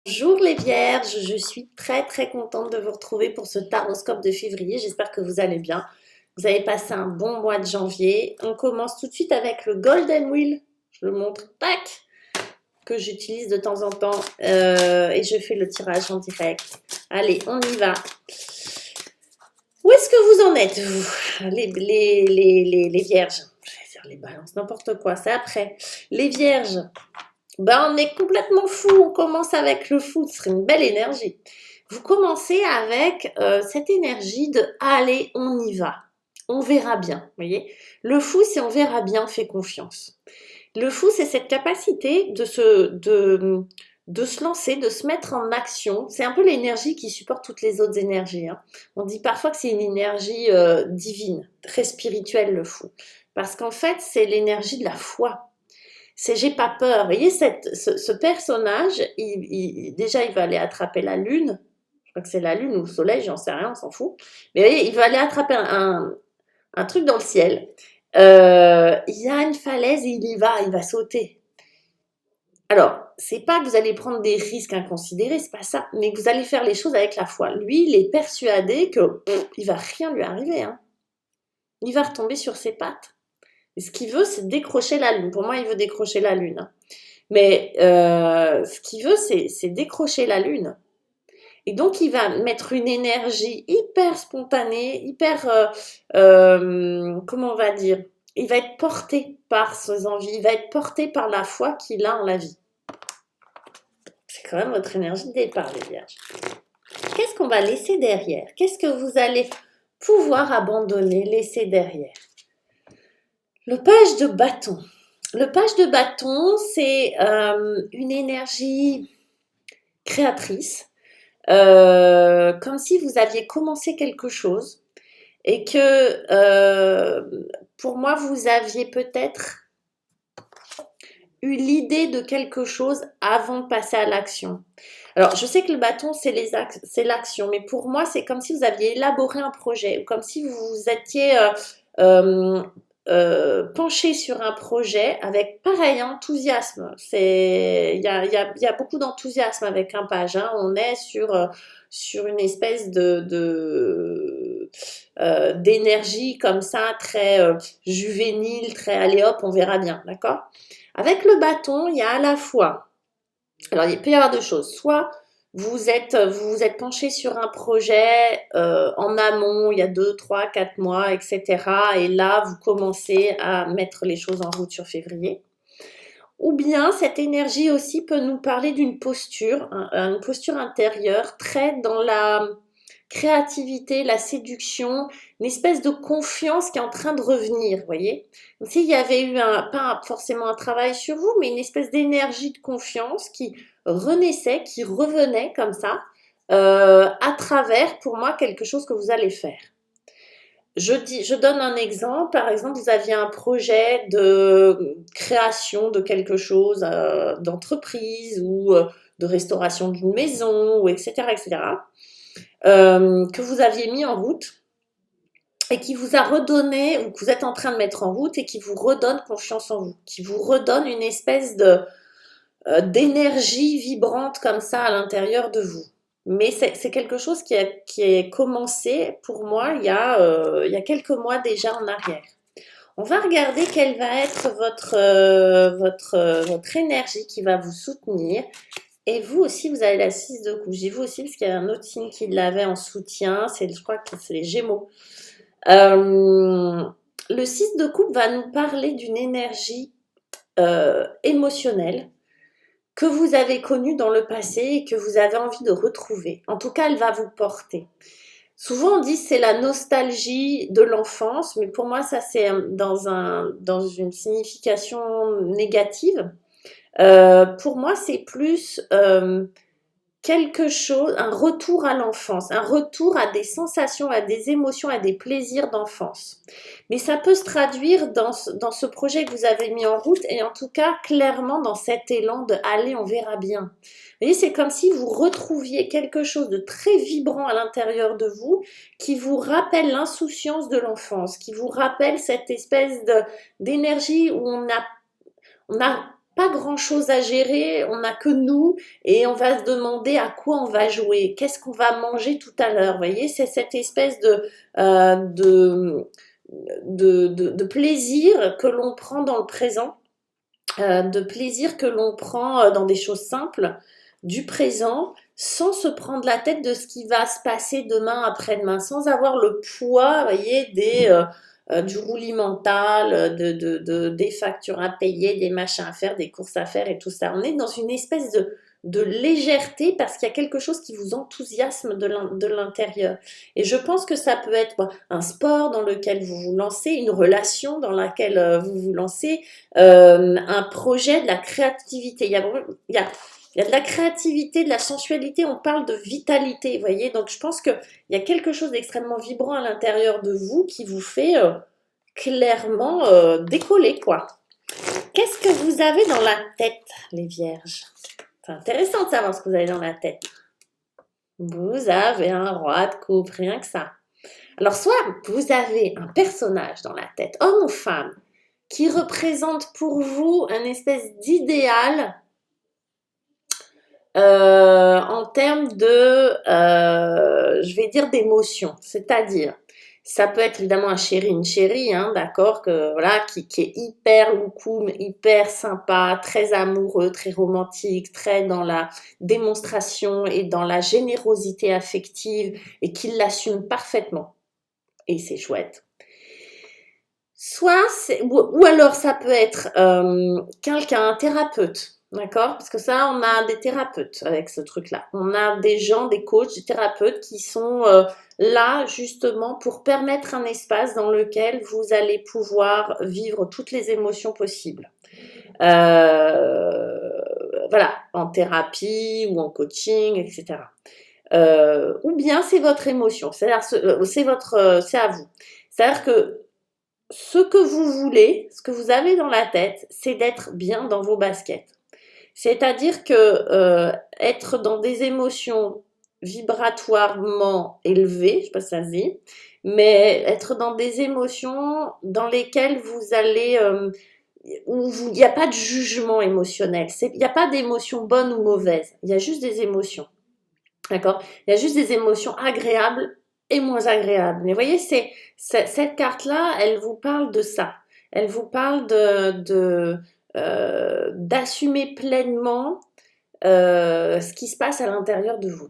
Bonjour les vierges, je suis très contente de vous retrouver pour ce taroscope de février. J'espère que vous allez bien. Vous avez passé un bon mois de janvier. On commence tout de suite avec le Golden Wheel. Je le montre, tac, que j'utilise de temps en temps. Et je fais le tirage en direct. Allez, on y va. Où est-ce que vous en êtes, vous, les vierges? Je vais dire les balances, n'importe quoi, c'est après. Les vierges, ben, on est complètement fou. On commence avec le fou. Ce serait une belle énergie. Vous commencez avec cette énergie de allez, on y va. On verra bien. Vous voyez, le fou, c'est on verra bien, on fait confiance. Le fou, c'est cette capacité de se lancer, de se mettre en action. C'est un peu l'énergie qui supporte toutes les autres énergies, hein. On dit parfois que c'est une énergie divine, très spirituelle, le fou. Parce qu'en fait, c'est l'énergie de la foi. C'est j'ai pas peur. Vous voyez, ce personnage, déjà, il va aller attraper la lune. Je crois que c'est la lune ou le soleil, j'en sais rien, on s'en fout. Mais vous voyez, il va aller attraper un truc dans le ciel. Il y a une falaise et il va sauter. Alors, c'est pas que vous allez prendre des risques inconsidérés, c'est pas ça, mais que vous allez faire les choses avec la foi. Lui, il est persuadé que il va rien lui arriver, hein. Il va retomber sur ses pattes. Et ce qu'il veut, c'est décrocher la lune. Pour moi, il veut décrocher la lune, hein. Mais ce qu'il veut, c'est décrocher la lune. Et donc, il va mettre une énergie hyper spontanée, hyper, comment on va dire, il va être porté par ses envies, il va être porté par la foi qu'il a en la vie. C'est quand même votre énergie de départ, les vierges. Qu'est-ce qu'on va laisser derrière? Qu'est-ce que vous allez pouvoir abandonner, laisser derrière? Le page de bâton. Le page de bâton, c'est une énergie créatrice, comme si vous aviez commencé quelque chose et que pour moi, vous aviez peut-être eu l'idée de quelque chose avant de passer à l'action. Alors, je sais que le bâton, c'est l'action, mais pour moi, c'est comme si vous aviez élaboré un projet, ou comme si vous vous étiez euh, penché sur un projet avec pareil enthousiasme. Il y a beaucoup d'enthousiasme avec un page, hein. On est sur une espèce d'énergie comme ça, très juvénile, très allez hop, on verra bien, d'accord? Avec le bâton, il y a à la fois, alors il peut y avoir deux choses, soit vous vous êtes penché sur un projet en amont, il y a 2, 3, 4 mois, etc. Et là, vous commencez à mettre les choses en route sur février. Ou bien cette énergie aussi peut nous parler d'une posture, une posture intérieure, très dans la créativité, la séduction, une espèce de confiance qui est en train de revenir, vous voyez. Comme s'il y avait eu pas forcément un travail sur vous, mais une espèce d'énergie de confiance qui renaissait, qui revenait comme ça, à travers, pour moi, quelque chose que vous allez faire. Je donne un exemple. Par exemple, vous aviez un projet de création de quelque chose, d'entreprise ou de restauration d'une maison, ou etc., etc., que vous aviez mis en route et qui vous a redonné, ou que vous êtes en train de mettre en route et qui vous redonne confiance en vous, qui vous redonne une espèce d'énergie vibrante comme ça à l'intérieur de vous. Mais c'est quelque chose qui est commencé pour moi il y a quelques mois déjà en arrière. On va regarder quelle va être votre énergie qui va vous soutenir. Et vous aussi, vous avez la 6 de coupe. J'ai vous aussi parce qu'il y a un autre signe qui l'avait en soutien. Je crois que c'est les Gémeaux. Euh, le 6 de coupe va nous parler d'une énergie émotionnelle que vous avez connue dans le passé et que vous avez envie de retrouver. En tout cas, elle va vous porter. Souvent, on dit que c'est la nostalgie de l'enfance, mais pour moi, ça, c'est dans une signification négative. Pour moi, c'est plus quelque chose, un retour à l'enfance, un retour à des sensations, à des émotions, à des plaisirs d'enfance. Mais ça peut se traduire dans ce projet que vous avez mis en route et en tout cas clairement dans cet élan de allez, on verra bien. Vous voyez, c'est comme si vous retrouviez quelque chose de très vibrant à l'intérieur de vous qui vous rappelle l'insouciance de l'enfance, qui vous rappelle cette espèce d'énergie où on a pas grand-chose à gérer, on n'a que nous et on va se demander à quoi on va jouer, qu'est-ce qu'on va manger tout à l'heure. Vous voyez, c'est cette espèce euh, de, de plaisir que l'on prend dans le présent, de plaisir que l'on prend dans des choses simples du présent, sans se prendre la tête de ce qui va se passer demain, après-demain, sans avoir le poids, vous voyez, du roulis mental, des factures à payer, des machins à faire, des courses à faire et tout ça. On est dans une espèce de légèreté parce qu'il y a quelque chose qui vous enthousiasme de l'intérieur. Et je pense que ça peut être un sport dans lequel vous vous lancez, une relation dans laquelle vous vous lancez, un projet, de la créativité. Il y a de la créativité, de la sensualité, on parle de vitalité, vous voyez. Donc je pense qu'il y a quelque chose d'extrêmement vibrant à l'intérieur de vous qui vous fait clairement décoller, quoi. Qu'est-ce que vous avez dans la tête, les vierges? C'est intéressant de savoir ce que vous avez dans la tête. Vous avez un roi de coupe, rien que ça. Alors soit vous avez un personnage dans la tête, homme ou femme, qui représente pour vous une espèce d'idéal en termes je vais dire d'émotion, c'est-à-dire, ça peut être évidemment un chéri, une chérie, hein, d'accord, voilà, qui est hyper loukoum, hyper sympa, très amoureux, très romantique, très dans la démonstration et dans la générosité affective et qui l'assume parfaitement. Et c'est chouette. Ou alors ça peut être quelqu'un, un thérapeute, d'accord? Parce que ça, on a des thérapeutes avec ce truc-là. On a des gens, des coachs, des thérapeutes qui sont là justement pour permettre un espace dans lequel vous allez pouvoir vivre toutes les émotions possibles. Voilà, en thérapie ou en coaching, etc. Ou bien c'est votre émotion, c'est-à-dire c'est à vous. C'est-à-dire que ce que vous voulez, ce que vous avez dans la tête, c'est d'être bien dans vos baskets. C'est-à-dire que être dans des émotions vibratoirement élevées, je sais pas si ça se dit, mais être dans des émotions dans lesquelles vous allez, il n'y a pas de jugement émotionnel, il n'y a pas d'émotions bonnes ou mauvaises, il y a juste des émotions. D'accord? Il y a juste des émotions agréables et moins agréables. Mais vous voyez, cette carte-là, elle vous parle de ça. Elle vous parle d'assumer pleinement ce qui se passe à l'intérieur de vous.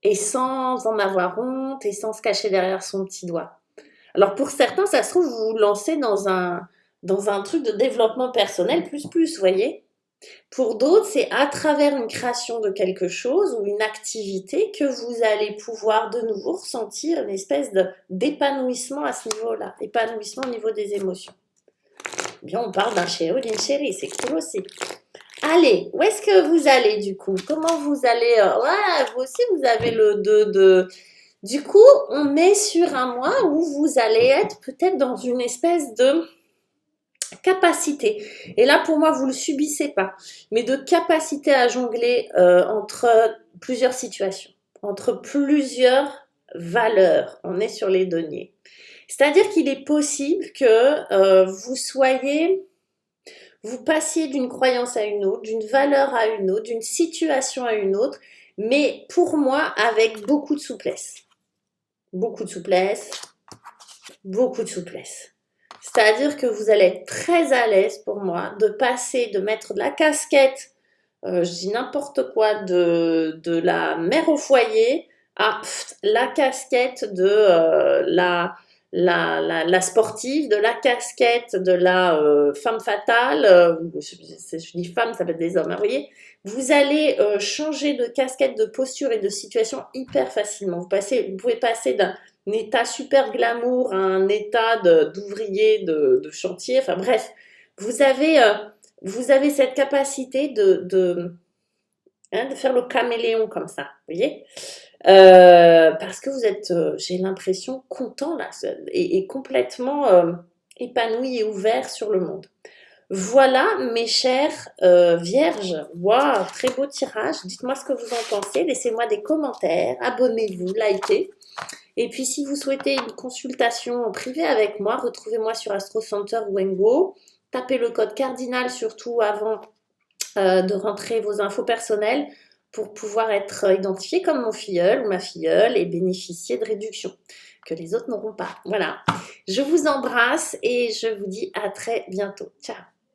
Et sans en avoir honte et sans se cacher derrière son petit doigt. Alors pour certains, ça se trouve, vous vous lancez dans un truc de développement personnel plus, vous voyez? Pour d'autres, c'est à travers une création de quelque chose ou une activité que vous allez pouvoir de nouveau ressentir une espèce d'épanouissement à ce niveau-là, épanouissement au niveau des émotions. Bien, on parle d'un chéri ou d'une chérie, c'est cool aussi. Allez, où est-ce que vous allez du coup? Comment vous allez ouais, vous aussi, vous avez le 2 de... Du coup, on est sur un mois où vous allez être peut-être dans une espèce de capacité. Et là, pour moi, vous le subissez pas, mais de capacité à jongler entre plusieurs situations, entre plusieurs valeurs. On est sur les deniers. C'est-à-dire qu'il est possible que vous passiez d'une croyance à une autre, d'une valeur à une autre, d'une situation à une autre, mais pour moi, avec beaucoup de souplesse. Beaucoup de souplesse, beaucoup de souplesse. C'est-à-dire que vous allez être très à l'aise pour moi de mettre de la casquette, je dis n'importe quoi, de la mère au foyer à la casquette de la sportive, de la casquette de la femme fatale, je dis femme, ça peut être des hommes, hein, vous voyez, vous allez changer de casquette, de posture et de situation hyper facilement. Vous pouvez passer d'un état super glamour à un état d'ouvrier de chantier, enfin bref, vous avez cette capacité de faire le caméléon comme ça, vous voyez, parce que vous êtes, j'ai l'impression, content là, et complètement épanoui et ouvert sur le monde. Voilà, mes chères vierges, waouh, très beau tirage, dites-moi ce que vous en pensez, laissez-moi des commentaires, abonnez-vous, likez. Et puis, si vous souhaitez une consultation privée avec moi, retrouvez-moi sur Astro Center Wengo. Tapez le code cardinal surtout avant de rentrer vos infos personnelles pour pouvoir être identifié comme mon filleul ou ma filleule et bénéficier de réductions que les autres n'auront pas. Voilà, je vous embrasse et je vous dis à très bientôt. Ciao!